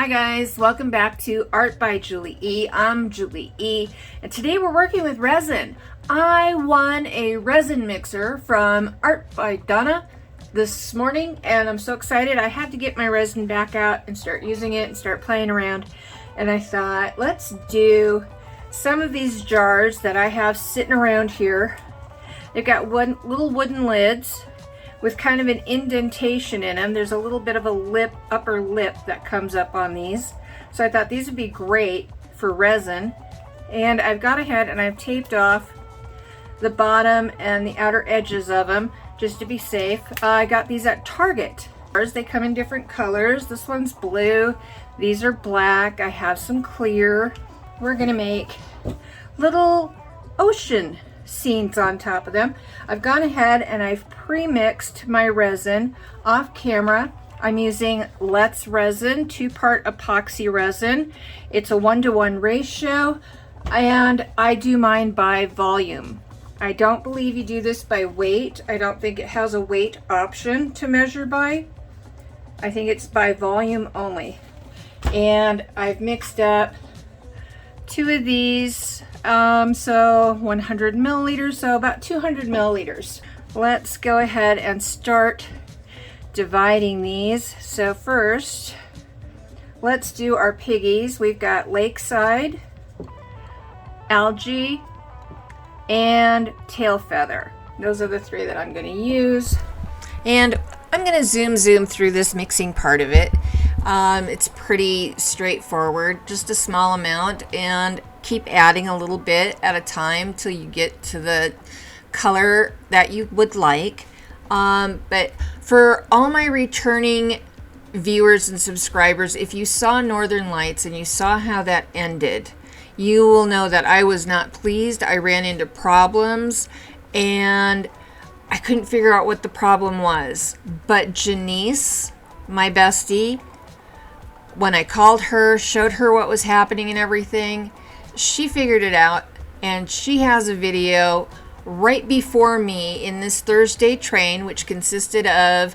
Hi guys, welcome back to Art by Julie E. I'm Julie E. And today we're working with resin. I won a resin mixer from Art by Donna this morning and I'm so excited. I had to get my resin back out and start using it and start playing around. And I thought, let's do some of these jars that I have sitting around here. They've got little wooden lids with kind of an indentation in them. There's a little bit of a upper lip that comes up on these. So I thought these would be great for resin. And I've gone ahead and I've taped off the bottom and the outer edges of them just to be safe. I got these at Target. They come in different colors. This one's blue. These are black. I have some clear. We're gonna make little ocean scenes on top of them. I've gone ahead and I've pre-mixed my resin off camera. I'm using Let's Resin 2-part epoxy resin. It's a 1-to-1 ratio and I do mine by volume. I don't believe you do this by weight. I don't think it has a weight option to measure by. I think it's by volume only. And I've mixed up 2 of these, so 100 milliliters, so about 200 milliliters. Let's go ahead and start dividing these. So first, let's do our piggies. We've got Lakeside, Algae, and Tail Feather. Those are the 3 that I'm going to use. And I'm going to zoom through this mixing part of it. It's pretty straightforward, just a small amount, and keep adding a little bit at a time till you get to the color that you would like. But for all my returning viewers and subscribers, if you saw Northern Lights and you saw how that ended, you will know that I was not pleased. I ran into problems and I couldn't figure out what the problem was. But Janice, my bestie, when I called her, showed her what was happening and everything, she figured it out, and she has a video right before me in this Thursday train, which consisted of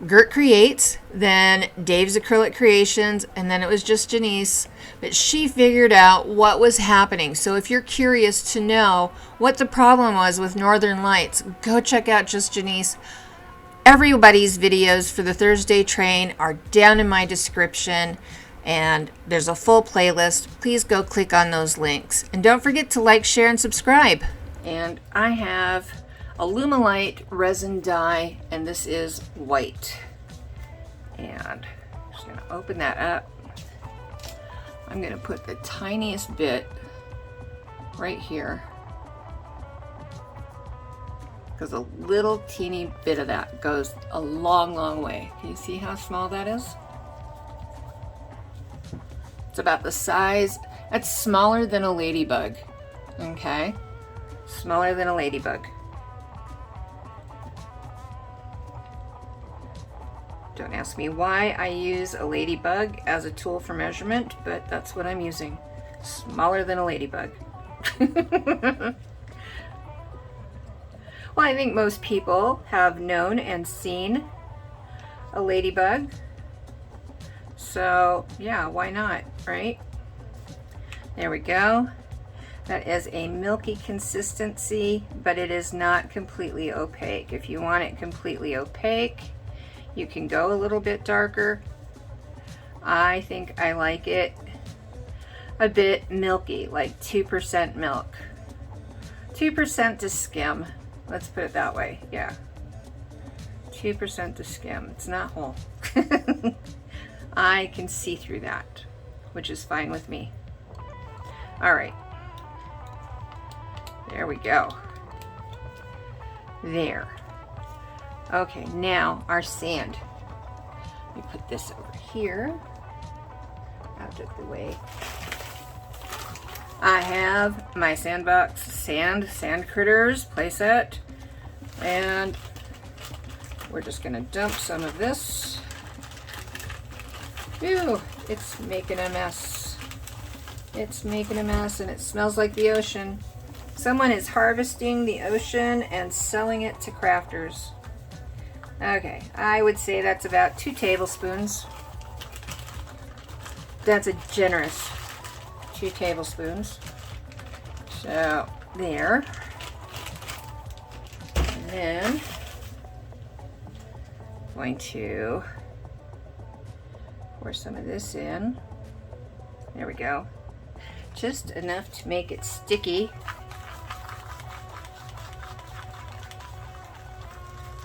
Gert Creates, then Dave's Acrylic-Creations, and then it was just Janice. But she figured out what was happening. So if you're curious to know what the problem was with Northern Lights, go check out Just Janice. Everybody's videos for the Thursday train are down in my description, and there's a full playlist. Please go click on those links. And don't forget to like, share, and subscribe. And I have a Lumalite resin dye, and this is white. And I'm just going to open that up. I'm going to put the tiniest bit right here, because a little teeny bit of that goes a long way. Can you see how small that is? It's about the size, that's smaller than a ladybug, okay? Smaller than a ladybug. Don't ask me why I use a ladybug as a tool for measurement, but that's what I'm using. Smaller than a ladybug. Well, I think most people have known and seen a ladybug. So, yeah, why not, right? There we go. That is a milky consistency, but it is not completely opaque. If you want it completely opaque, you can go a little bit darker. I think I like it a bit milky, like 2% milk. 2% to skim. Let's put it that way, yeah. 2% to skim. It's not whole. I can see through that, which is fine with me. All right. There we go. There. Okay, now our sand. Let me put this over here, out of the way. I have my sandbox sand critters playset, and we're just gonna dump some of this. Ew, it's making a mess. It's making a mess and it smells like the ocean. Someone is harvesting the ocean and selling it to crafters. Okay, I would say that's about 2 tablespoons. That's a generous 2 tablespoons. So there. And then I'm going to pour some of this in. There we go. Just enough to make it sticky.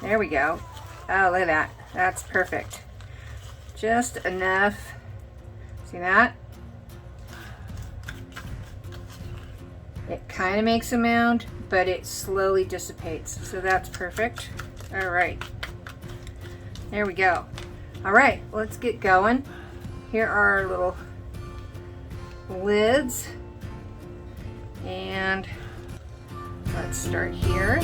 There we go. Oh, look at that. That's perfect. Just enough. See that? It kind of makes a mound, but it slowly dissipates. So that's perfect. All right. There we go. All right, let's get going. Here are our little lids. And let's start here.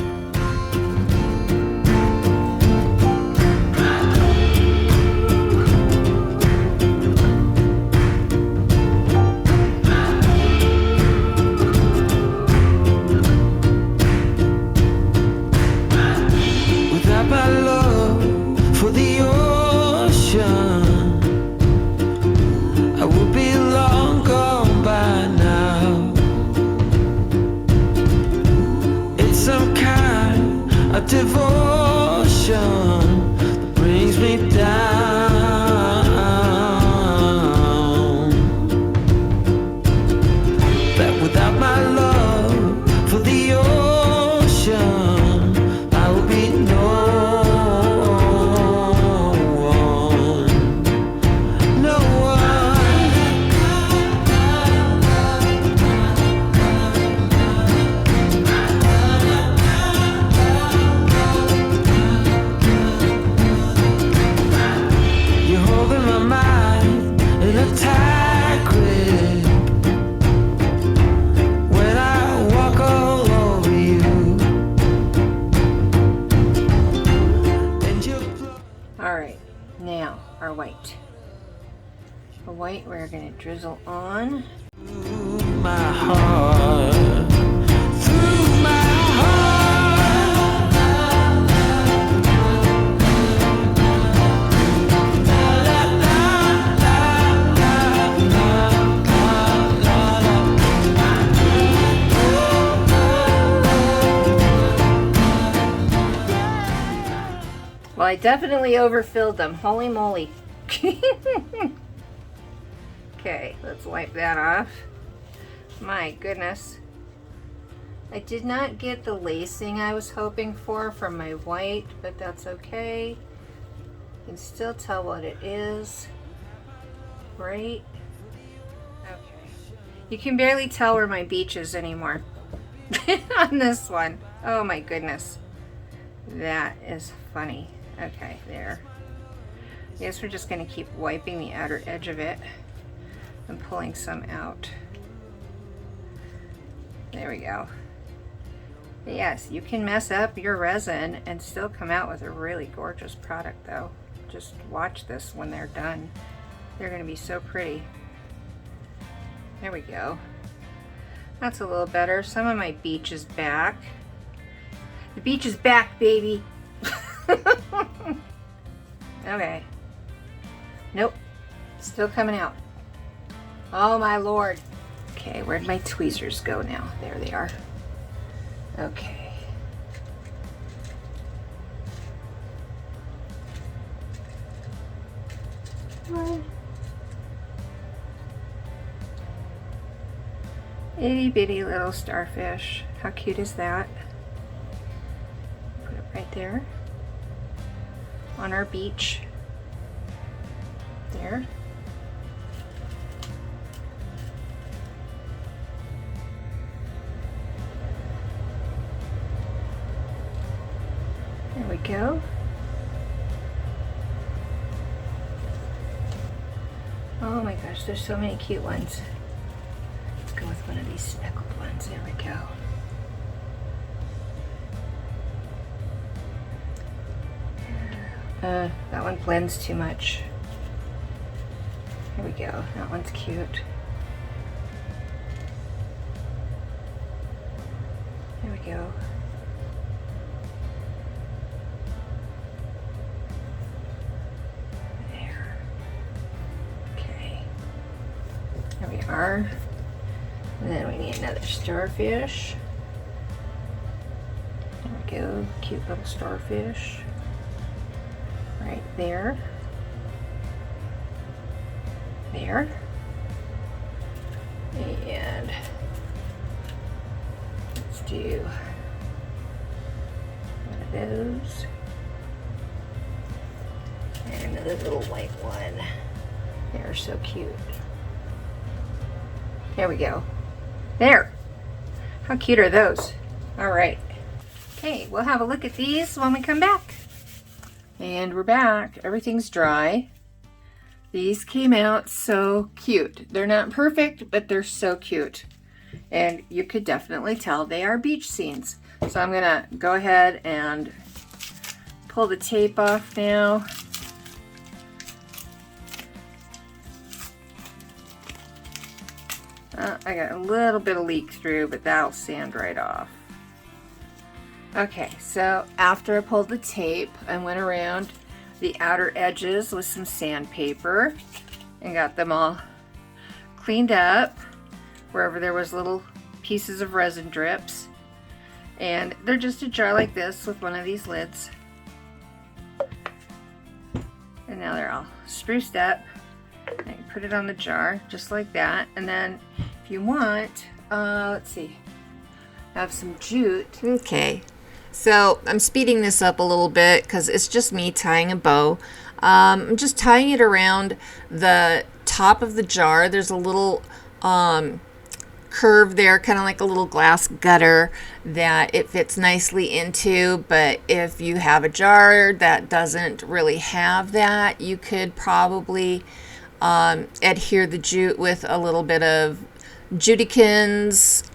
Devotion that brings me down. That without my love for the ocean, I will be no one, no white we're going to drizzle on. My heart, through my Well, I definitely overfilled them. Holy moly. Okay, let's wipe that off. My goodness. I did not get the lacing I was hoping for from my white, but that's okay. You can still tell what it is. Right? Okay. You can barely tell where my beach is anymore on this one. Oh my goodness. That is funny. Okay, there. I guess we're just going to keep wiping the outer edge of it and pulling some out. There we go. Yes, you can mess up your resin and still come out with a really gorgeous product though. Just watch this when they're done. They're going to be so pretty. There we go. That's a little better. Some of my beach is back. The beach is back, baby. Okay. Nope. Still coming out. Oh my lord. Okay, where'd my tweezers go now? There they are. Okay. What? Itty bitty little starfish. How cute is that? Put it right there on our beach. There. There we go. Oh my gosh, there's so many cute ones. Let's go with one of these speckled ones. There we go. That one blends too much. Here we go. That one's cute. There we go. There. Okay. star. And then we need another starfish. There we go, cute little starfish. Right there. There. And let's do one of those. And another little white one. They're so cute. There we go. There. How cute are those? All right. Okay, we'll have a look at these when we come back. And we're back. Everything's dry. These came out so cute. They're not perfect, but they're so cute. And you could definitely tell they are beach scenes. So I'm gonna go ahead and pull the tape off now. I got a little bit of leak through, but that'll sand right off. Okay, so after I pulled the tape, I went around the outer edges with some sandpaper and got them all cleaned up wherever there was little pieces of resin drips. And they're just a jar like this with one of these lids. And now they're all spruced up. I can put it on the jar just like that. And then if you want, let's see, I have some jute. Okay, so I'm speeding this up a little bit because it's just me tying a bow. I'm just tying it around the top of the jar. There's a little curve there, kind of like a little glass gutter that it fits nicely into. But if you have a jar that doesn't really have that, you could probably adhere the jute with a little bit of Judikins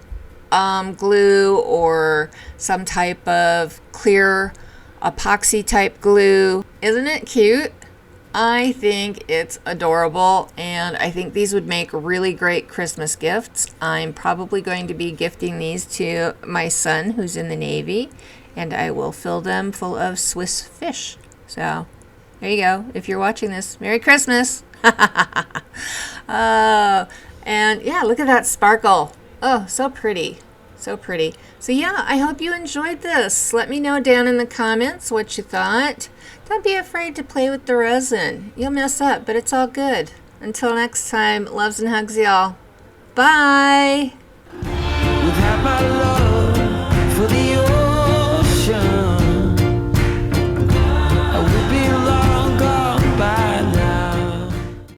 glue or some type of clear epoxy type glue. Isn't it cute? I think it's adorable, and I think these would make really great Christmas gifts. I'm probably going to be gifting these to my son who's in the Navy, and I will fill them full of Swiss fish. So there you go. If you're watching this, Merry Christmas. And yeah, look at that sparkle. Oh, so pretty. So pretty. So yeah, I hope you enjoyed this. Let me know down in the comments what you thought. Don't be afraid to play with the resin. You'll mess up, but it's all good. Until next time, loves and hugs y'all. Bye.